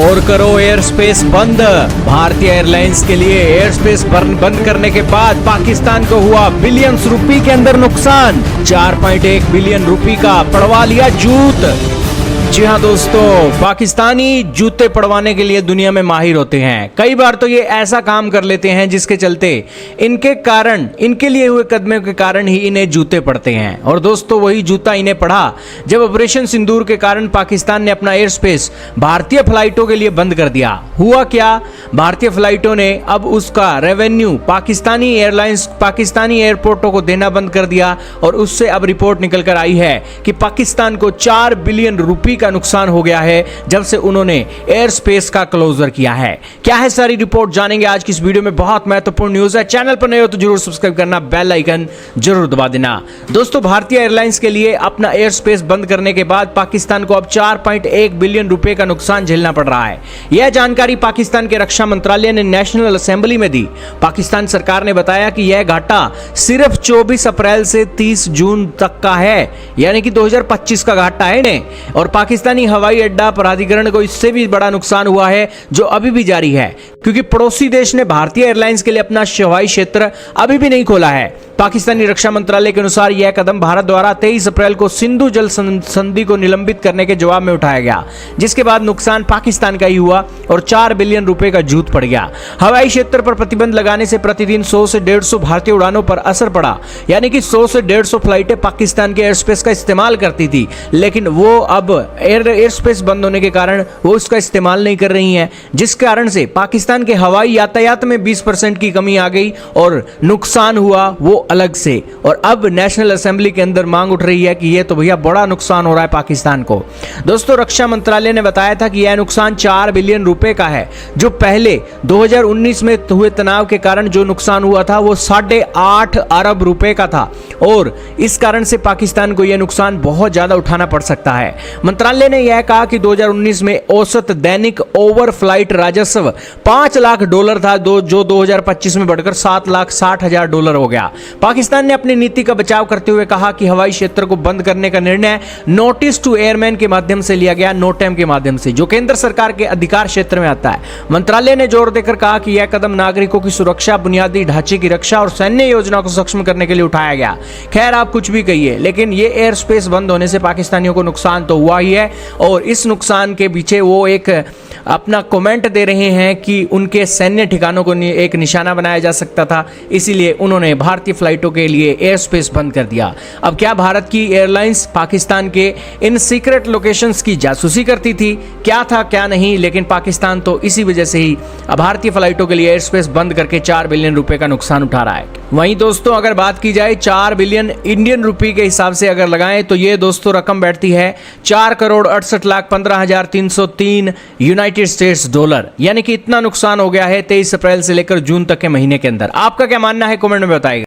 और करो air space बंद। भारतीय एयरलाइंस के लिए एयर स्पेस बंद करने के बाद पाकिस्तान को हुआ बिलियंस रुपए के अंदर नुकसान। 4.1 बिलियन रुपए का पड़वा लिया जूत। जी हाँ दोस्तों, पाकिस्तानी जूते पड़वाने के लिए दुनिया में माहिर होते हैं। कई बार तो ये ऐसा काम कर लेते हैं जिसके चलते इनके लिए हुए कदमों के कारण ही इन्हें जूते पड़ते हैं। और दोस्तों, वही जूता इन्हें पड़ा जब ऑपरेशन सिंदूर के कारण पाकिस्तान ने अपना एयर स्पेस भारतीय फ्लाइटों के लिए बंद कर दिया। हुआ क्या, भारतीय फ्लाइटों ने अब उसका रेवेन्यू पाकिस्तानी एयरलाइंस पाकिस्तानी एयरपोर्टों को देना बंद कर दिया और उससे अब रिपोर्ट निकल कर आई है कि पाकिस्तान को 4 बिलियन रुपए का नुकसान हो गया है जब से उन्होंने एयर स्पेस का क्लोजर किया है। क्या है सारी रिपोर्ट, जानेंगे आज की इस वीडियो में। बहुत महत्वपूर्ण न्यूज है। चैनल पर नए हो तो जरूर सब्सक्राइब करना, बेल आइकन जरूर दबा देना। दोस्तों, भारतीय एयरलाइंस के लिए अपना एयर स्पेस बंद करने के बाद पाकिस्तान को अब 4.1 बिलियन रुपए का नुकसान झेलना पड़ रहा है। यह जानकारी पाकिस्तान के रक्षा मंत्रालय ने नेशनल असेंबली में दी। पाकिस्तान सरकार ने बताया कि यह घाटा सिर्फ 24 अप्रैल से 30 जून तक का है, यानी कि 2025 का घाटा है इन्हें। और पाकिस्तानी हवाई अड्डा प्राधिकरण को इससे भी बड़ा नुकसान हुआ है जो अभी भी जारी है, क्योंकि पड़ोसी देश ने भारतीय एयरलाइंस के लिए अपना हवाई क्षेत्र अभी भी नहीं खोला है। पाकिस्तानी रक्षा मंत्रालय के अनुसार यह कदम भारत द्वारा 23 अप्रैल को सिंधु जल संधि को निलंबित करने के जवाब में उठाया गया, जिसके बाद नुकसान पाकिस्तान का ही हुआ और 4 बिलियन रुपए का जूत पड़ गया। हवाई क्षेत्र पर प्रतिबंध लगाने से प्रतिदिन 100 से 150 भारतीय उड़ानों पर असर पड़ा, यानी कि 100 से 150 फ्लाइटें पाकिस्तान के एयर स्पेस का इस्तेमाल करती थी, लेकिन वो अब एयर स्पेस बंद होने के कारण वो उसका इस्तेमाल नहीं कर रही हैं, जिस कारण से पाकिस्तान के हवाई यातायात में 20% की कमी आ गई और नुकसान हुआ वो अलग से। और अब नेशनल असेंबली के अंदर मांग उठ रही है कि ये तो भैया बड़ा नुकसान हो रहा है पाकिस्तान को। दोस्तों, रक्षा मंत्रालय ने बताया था कि यह नुकसान 4 बिलियन रुपए का है, जो पहले 2019 में हुए तनाव के कारण जो नुकसान हुआ था वो 8.5 अरब रुपए का था। और इस कारण से पाकिस्तान को यह नुकसान बहुत ज्यादा उठाना पड़ सकता है। मंत्रालय ने यह कहा कि 2019 में औसत दैनिक ओवर फ्लाइट राजस्व $5 लाख था, जो 2025 में बढ़कर $7,60,000 हो गया। पाकिस्तान ने अपनी नीति का बचाव करते हुए कहा कि हवाई क्षेत्र को बंद करने का निर्णय नोटिस टू एयरमैन के माध्यम से लिया गया, नोटेम के माध्यम से, जो केंद्र सरकार के अधिकार क्षेत्र में आता है। मंत्रालय ने जोर देकर कहा कि यह कदम नागरिकों की सुरक्षा, बुनियादी ढांचे की रक्षा और सैन्य योजना को सक्षम करने के लिए उठाया गया। खैर, आप कुछ भी कहिए, लेकिन ये एयर स्पेस बंद होने से पाकिस्तानियों को नुकसान तो हुआ ही है। और इस नुकसान के पीछे वो एक अपना कमेंट दे रहे हैं कि उनके सैन्य ठिकानों को एक निशाना बनाया जा सकता था, इसीलिए उन्होंने भारतीय फ्लाइटों के लिए एयर स्पेस बंद कर दिया। अब क्या भारत की एयरलाइंस पाकिस्तान के इन सीक्रेट लोकेशंस की जासूसी करती थी? क्या था क्या नहीं, लेकिन पाकिस्तान तो इसी वजह से ही भारतीय फ्लाइटों के लिए एयर स्पेस बंद करके 4 बिलियन रुपए का नुकसान उठा रहा है। वहीं दोस्तों, अगर बात की जाए 4 बिलियन इंडियन रुपए के हिसाब से अगर लगाएं तो ये दोस्तों रकम बैठती है 4,68,15,303 यूनाइटेड स्टेट्स डॉलर, यानी कि इतना नुकसान हो गया है 23 अप्रैल से लेकर जून तक के महीने के अंदर। आपका क्या मानना है, कमेंट में बताइएगा।